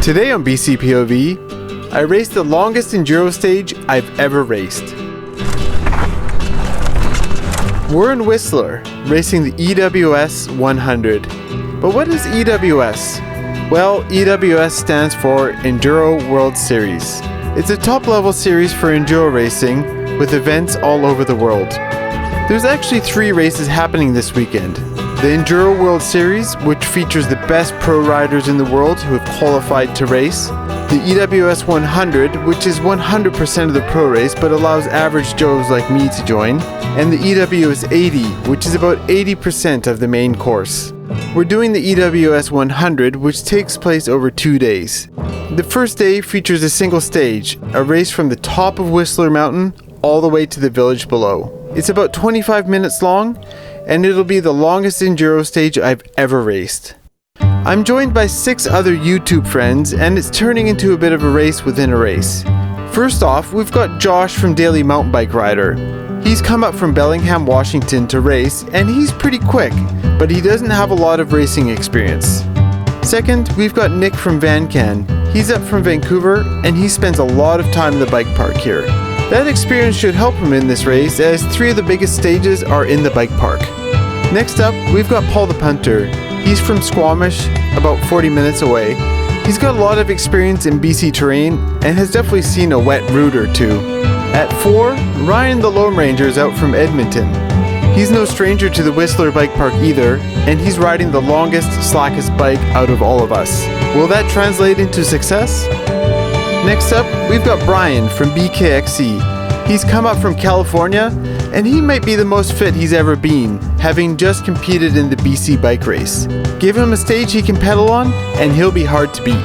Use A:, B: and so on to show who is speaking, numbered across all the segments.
A: Today on BCPOV, I raced the longest enduro stage I've ever raced. We're in Whistler, racing the EWS 100. But what is EWS? Well, EWS stands for Enduro World Series. It's a top-level series for enduro racing with events all over the world. There's actually 3 races happening this weekend. The Enduro World Series, which features the best pro riders in the world who have qualified to race. The EWS 100, which is 100% of the pro race but allows average Joes like me to join. And the EWS 80, which is about 80% of the main course. We're doing the EWS 100, which takes place over 2 days. The first day features a single stage, a race from the top of Whistler Mountain all the way to the village below. It's about 25 minutes long, and it'll be the longest enduro stage I've ever raced. I'm joined by 6 other YouTube friends, and it's turning into a bit of a race within a race. First off, we've got Josh from Daily Mountain Bike Rider. He's come up from Bellingham, Washington to race, and he's pretty quick, but he doesn't have a lot of racing experience. Second, we've got Nick from VanCan. He's up from Vancouver, and he spends a lot of time in the bike park here. That experience should help him in this race, as 3 of the biggest stages are in the bike park. Next up, we've got Paul the Punter. He's from Squamish, about 40 minutes away. He's got a lot of experience in BC terrain and has definitely seen a wet route or 2. At 4, Ryan the Loam Ranger is out from Edmonton. He's no stranger to the Whistler Bike Park either, and he's riding the longest, slackest bike out of all of us. Will that translate into success? Next up, we've got Brian from BKXC. He's come up from California, and he might be the most fit he's ever been, having just competed in the BC bike race. Give him a stage he can pedal on, and he'll be hard to beat.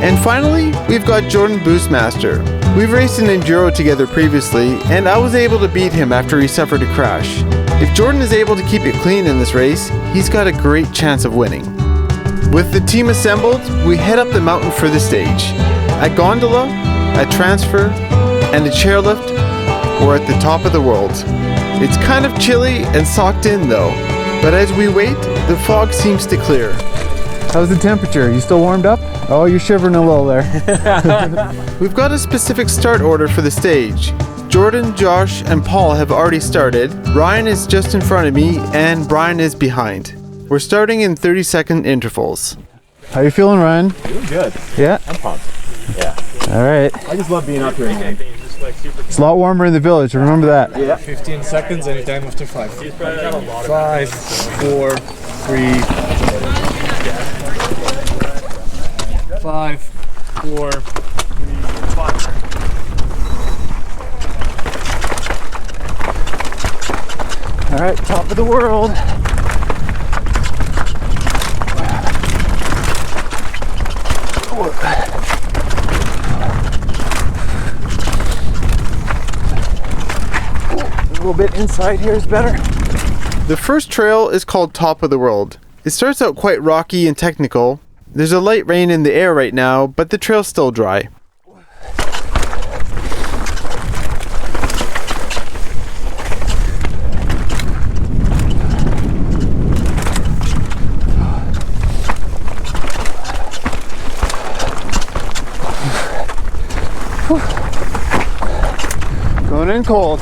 A: And finally, we've got Jordan Boostmaster. We've raced an enduro together previously, and I was able to beat him after he suffered a crash. If Jordan is able to keep it clean in this race, he's got a great chance of winning. With the team assembled, we head up the mountain for the stage. A gondola, a transfer, and a chairlift, we're at the top of the world. It's kind of chilly and socked in though, but as we wait, the fog seems to clear.
B: How's the temperature? You still warmed up? Oh, you're shivering a little there.
A: We've got a specific start order for the stage. Jordan, Josh, and Paul have already started. Ryan is just in front of me, and Brian is behind. We're starting in 30-second intervals.
B: How you feeling, Ryan?
C: Doing good.
B: Yeah?
C: I'm pumped. Yeah.
B: All right.
C: I just love being up here again.
B: It's a lot warmer in the village, remember that.
C: Yeah.
D: 15 seconds, anytime after 5. 5, 4, 3. 5, 4, 3, 5.
B: All right, top of the world. A little bit inside here is better.
A: The first trail is called Top of the World. It starts out quite rocky and technical. There's a light rain in the air right now, but the trail's still dry.
B: Going in cold.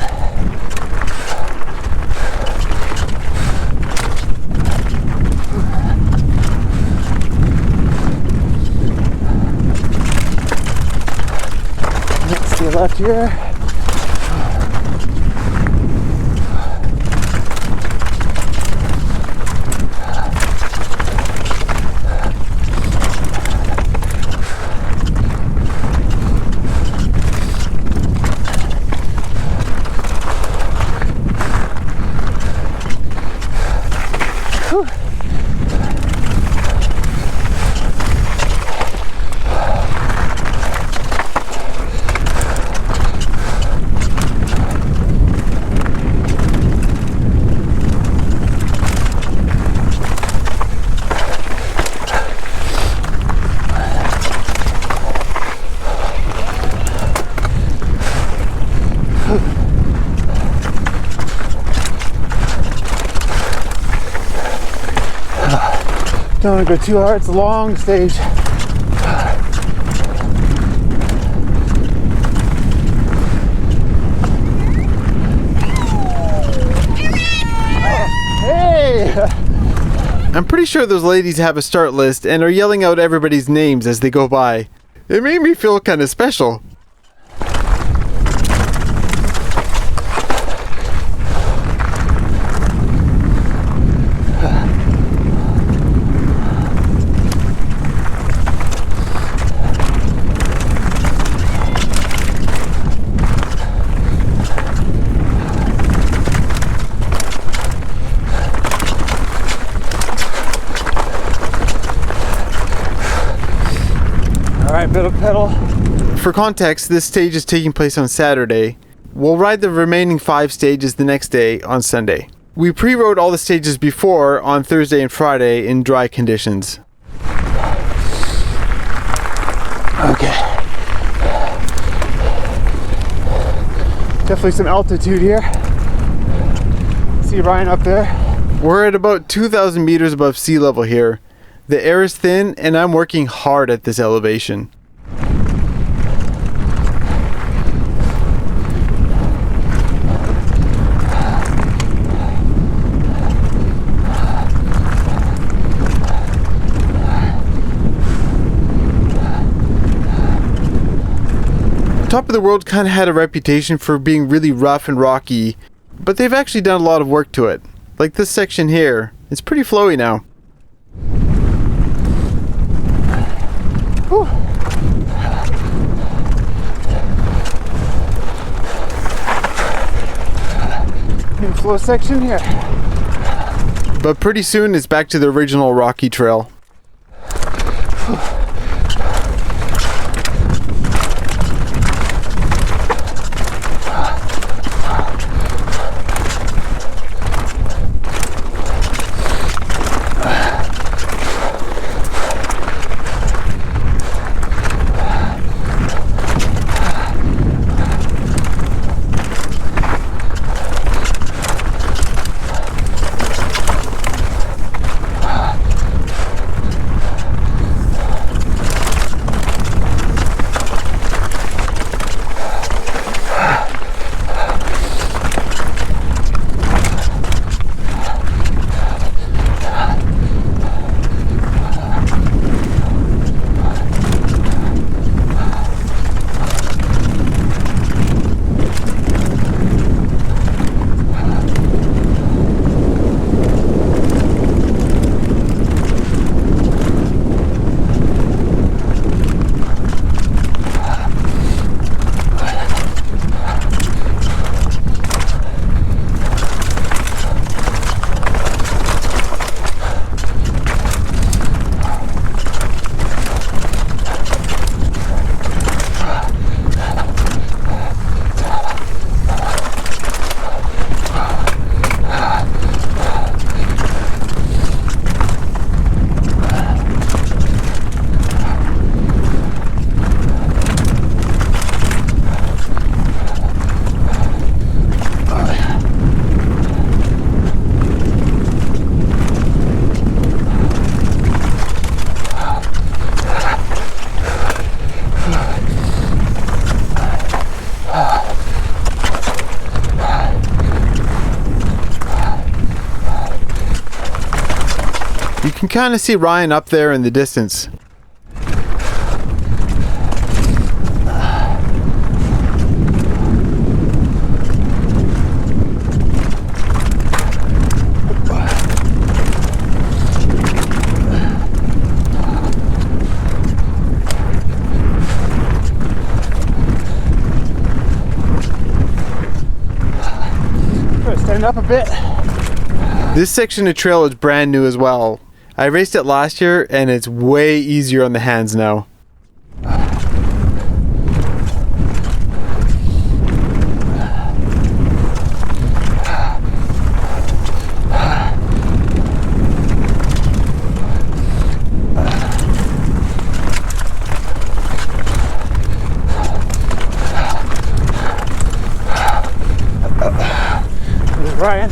B: Let's see left here. Don't want to go too hard, it's a long stage.
A: I'm pretty sure those ladies have a start list and are yelling out everybody's names as they go by. It made me feel kind of special.
B: Alright, bit of pedal.
A: For context, this stage is taking place on Saturday. We'll ride the remaining 5 stages the next day on Sunday. We pre-rode all the stages before on Thursday and Friday in dry conditions.
B: Okay. Definitely some altitude here. See Ryan up there.
A: We're at about 2,000 meters above sea level here. The air is thin and I'm working hard at this elevation. Top of the World kind of had a reputation for being really rough and rocky, but they've actually done a lot of work to it. Like this section here, it's pretty flowy now.
B: Whew. New flow section here.
A: But pretty soon it's back to the original rocky trail. You can kind of see Ryan up there in the distance.
B: Stand up a bit.
A: This section of trail is brand new as well. I raced it last year and it's way easier on the hands now.
B: Ryan.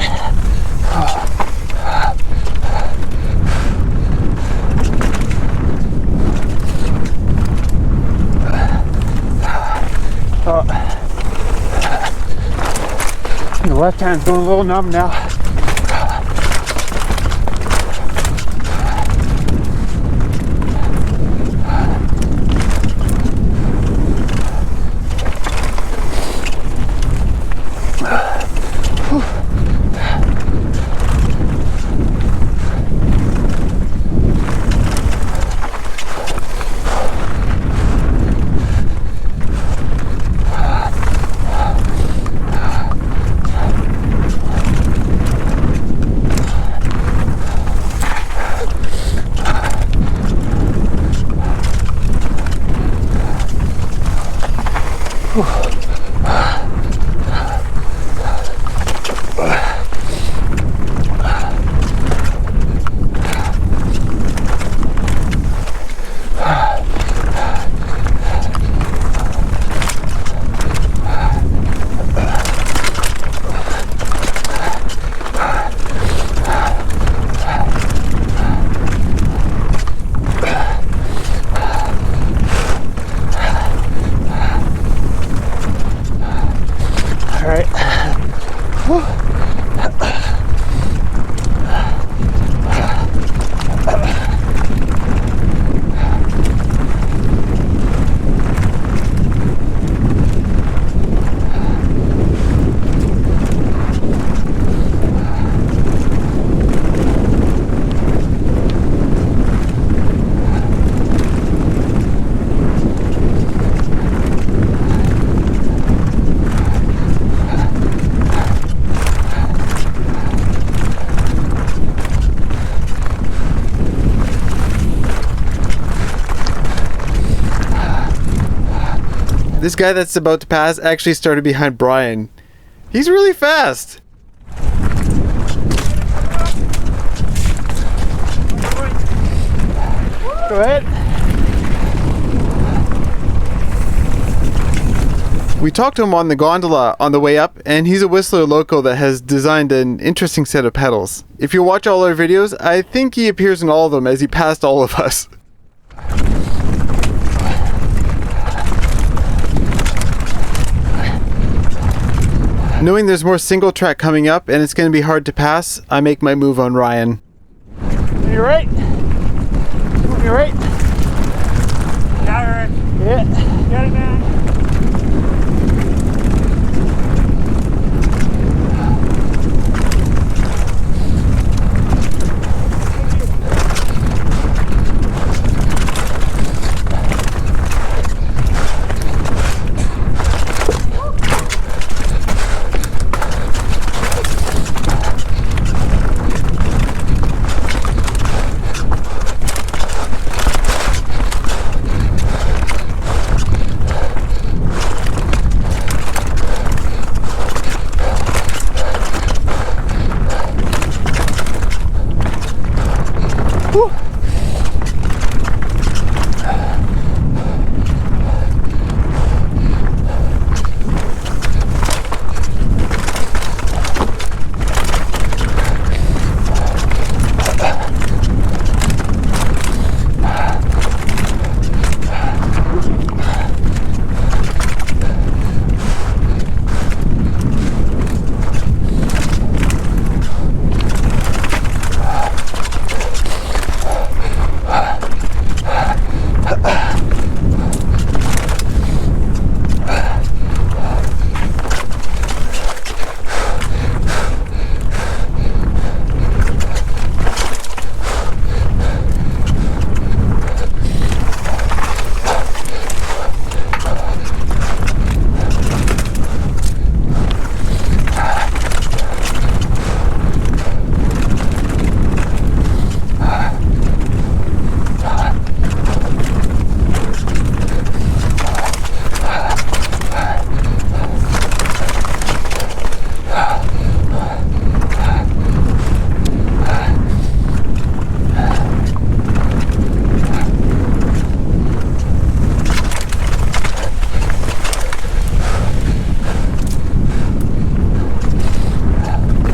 B: The left hand's going a little numb now.
A: This guy that's about to pass actually started behind Brian. He's really fast.
B: Go ahead.
A: We talked to him on the gondola on the way up, and he's a Whistler local that has designed an interesting set of pedals. If you watch all our videos, I think he appears in all of them as he passed all of us. Knowing there's more single track coming up and it's going to be hard to pass, I make my move on Ryan.
B: You're right. You're right.
E: Got it.
B: Yeah.
E: Got it, man.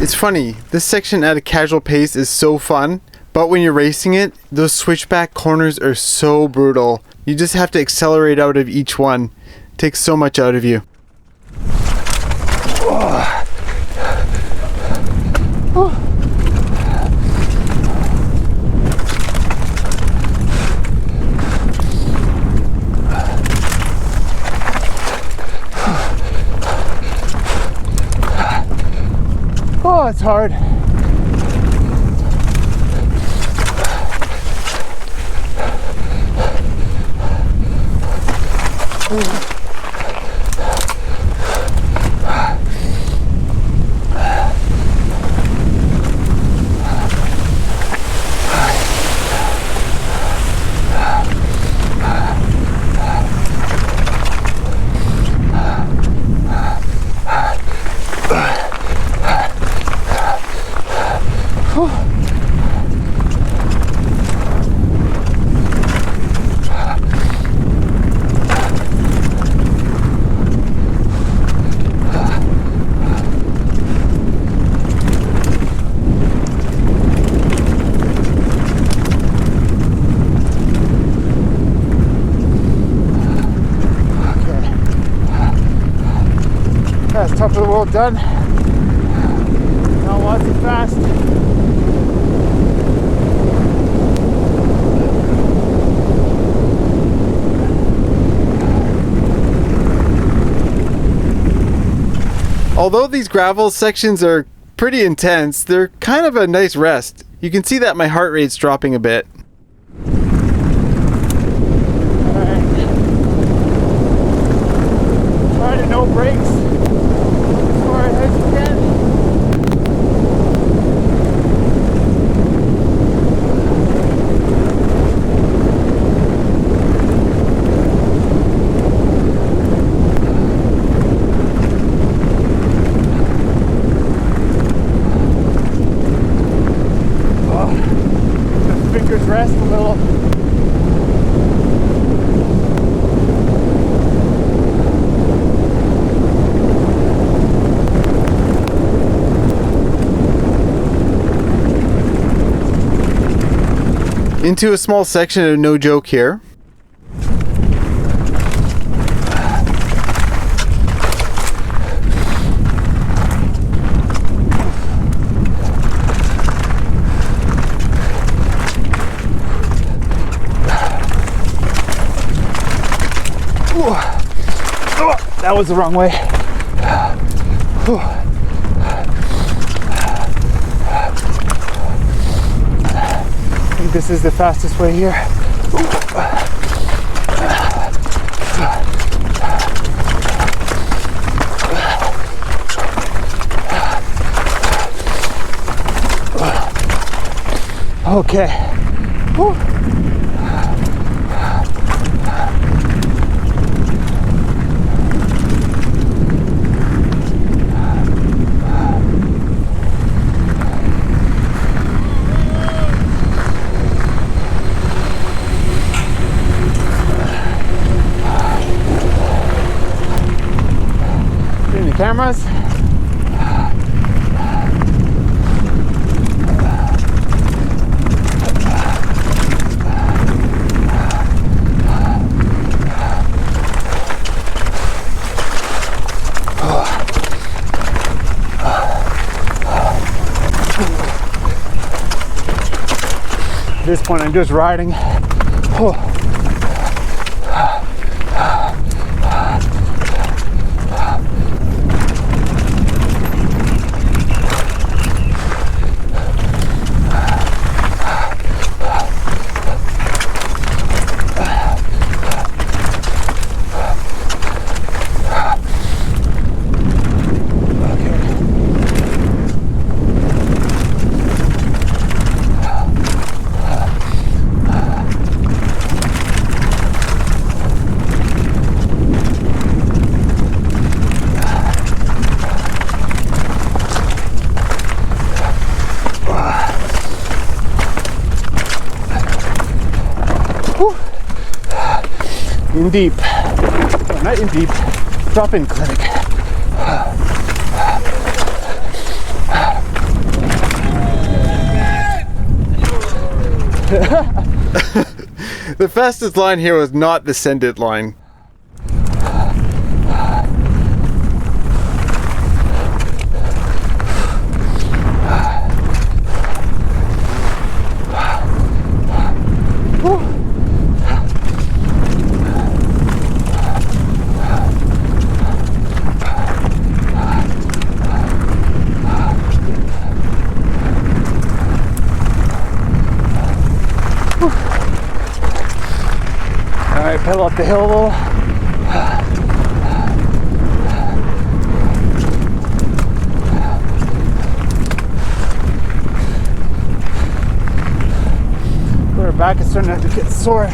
A: It's funny, this section at a casual pace is so fun, but when you're racing it, those switchback corners are so brutal. You just have to accelerate out of each one. It takes so much out of you.
B: Oh, it's hard. top of the world done. Now lots of fast.
A: Although these gravel sections are pretty intense, they're kind of a nice rest. You can see that my heart rate's dropping a bit.
B: Alright. Try to no brakes as far ahead as you can. Rest a little.
A: Into a small section of no joke here.
B: That was the wrong way. I think this is the fastest way here. Okay. Whew. Cameras. At this point, I'm just riding. In deep, oh, not in deep, drop-in clinic.
A: The fastest line here was not the send it line.
B: Alright, pedal up the hill a little. Our back is starting to get sore.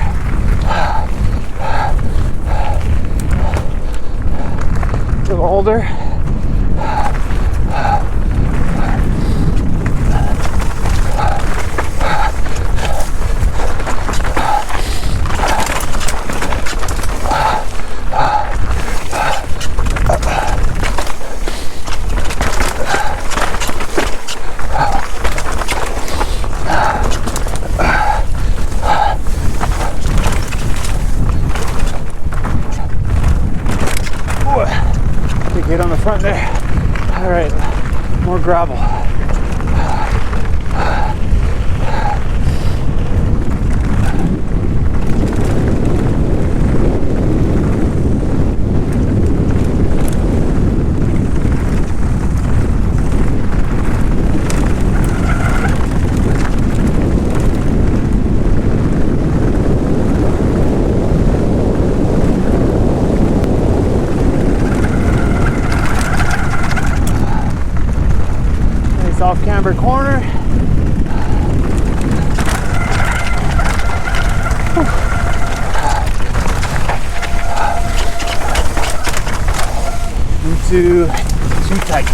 B: A little older. Get on the front there. All right, more gravel. Off camber corner. Into too tight.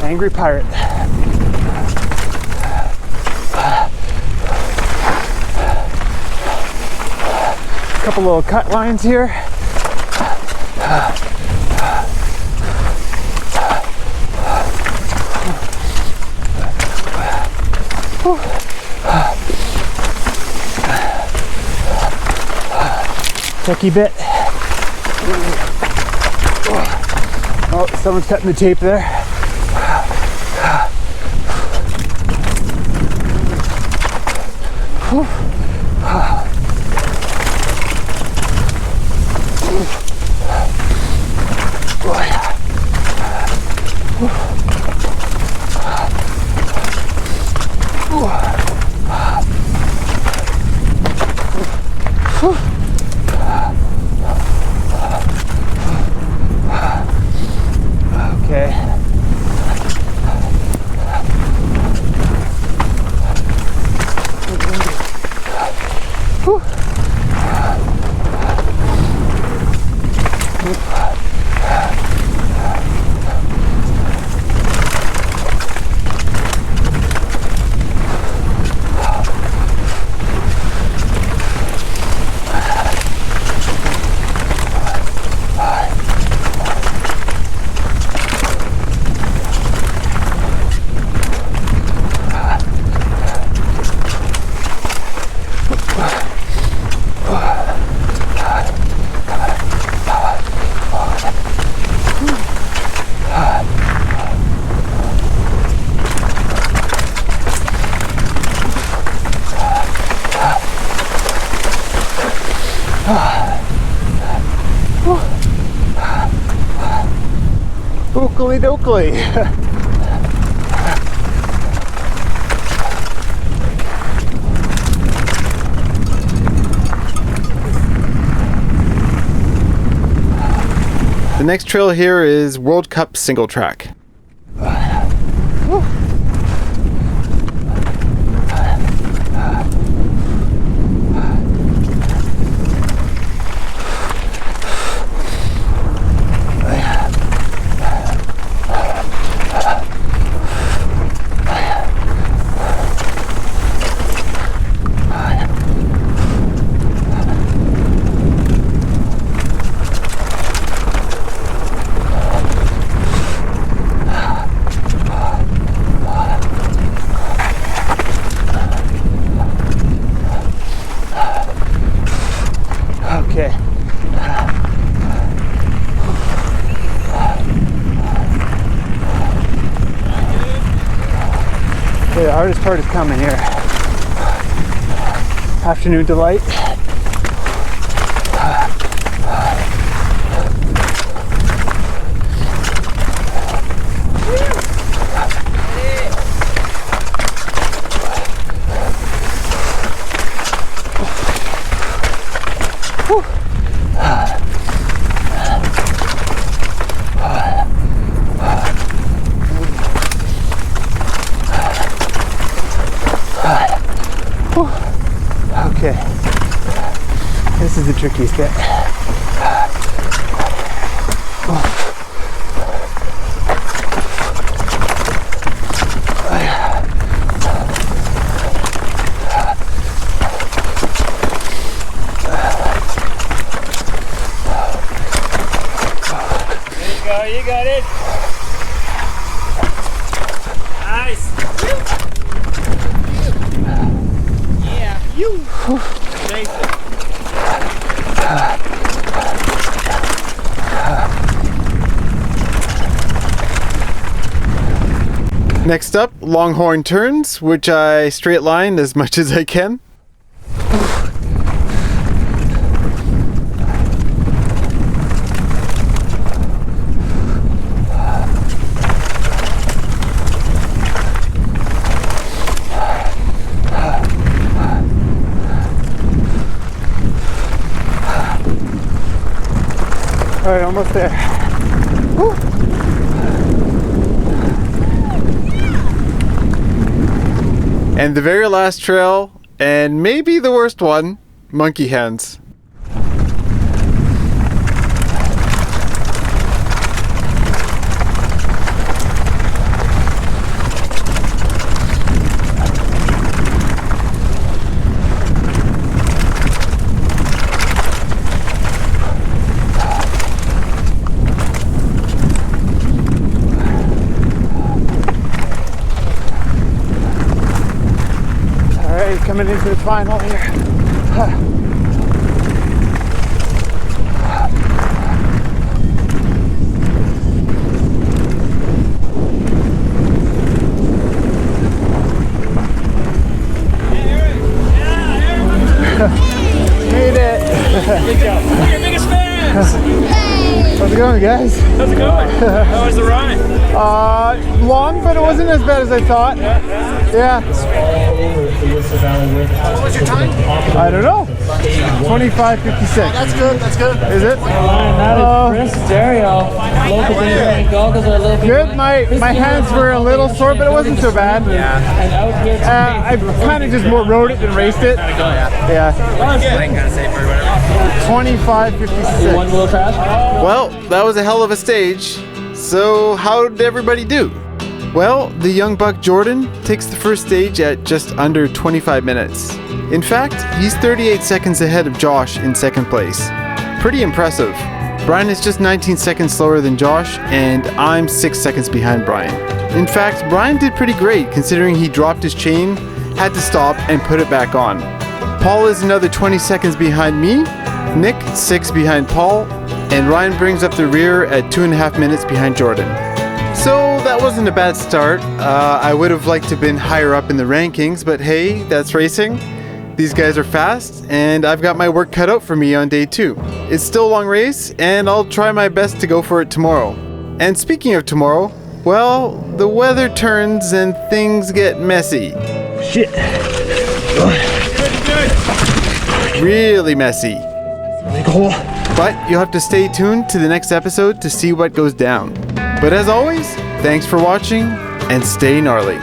B: Angry pirate. Couple little cut lines here. Tricky bit. Oh, someone's cutting the tape there. Okay. Oakley dokley.
A: The next trail here is World Cup single track.
B: The hardest part is coming here. Afternoon delight. Okay, this is the trickiest bit.
C: You got it. Nice. Yeah. You. Nice.
A: Next up, longhorn turns, which I straight line as much as I can.
B: All right, almost there. Woo.
A: And the very last trail, and maybe the worst one, monkey hands.
B: Coming into the final here. Made it.
C: Good job. We're your biggest fans.
B: How's it going, guys?
C: How's it going? How was the ride?
B: Long, but it wasn't as bad as I thought. Yeah.
C: What was your time?
B: I don't know. 25:56.
C: That's good. That's good.
B: Is it?
E: Chris Dario, local engineering goggles are a little bit
B: Good. My hands were a little sore, but it wasn't so bad.
E: and out here to
B: I kind of just more rode it than raced it. Yeah. 25:56.
E: one wheel trash.
A: Well, that was a hell of a stage. So how did everybody do? Well, the young buck Jordan takes the first stage at just under 25 minutes. In fact, he's 38 seconds ahead of Josh in second place. Pretty impressive. Brian is just 19 seconds slower than Josh, and I'm 6 seconds behind Brian. In fact, Brian did pretty great considering he dropped his chain, had to stop, and put it back on. Paul is another 20 seconds behind me, Nick 6 behind Paul, and Ryan brings up the rear at 2.5 minutes behind Jordan. So that wasn't a bad start. I would have liked to have been higher up in the rankings, but hey, that's racing. These guys are fast, and I've got my work cut out for me on day 2. It's still a long race, and I'll try my best to go for it tomorrow. And speaking of tomorrow, well, the weather turns and things get messy.
B: Shit.
A: Really messy.
B: Cool.
A: But you'll have to stay tuned to the next episode to see what goes down. But as always, thanks for watching and stay gnarly.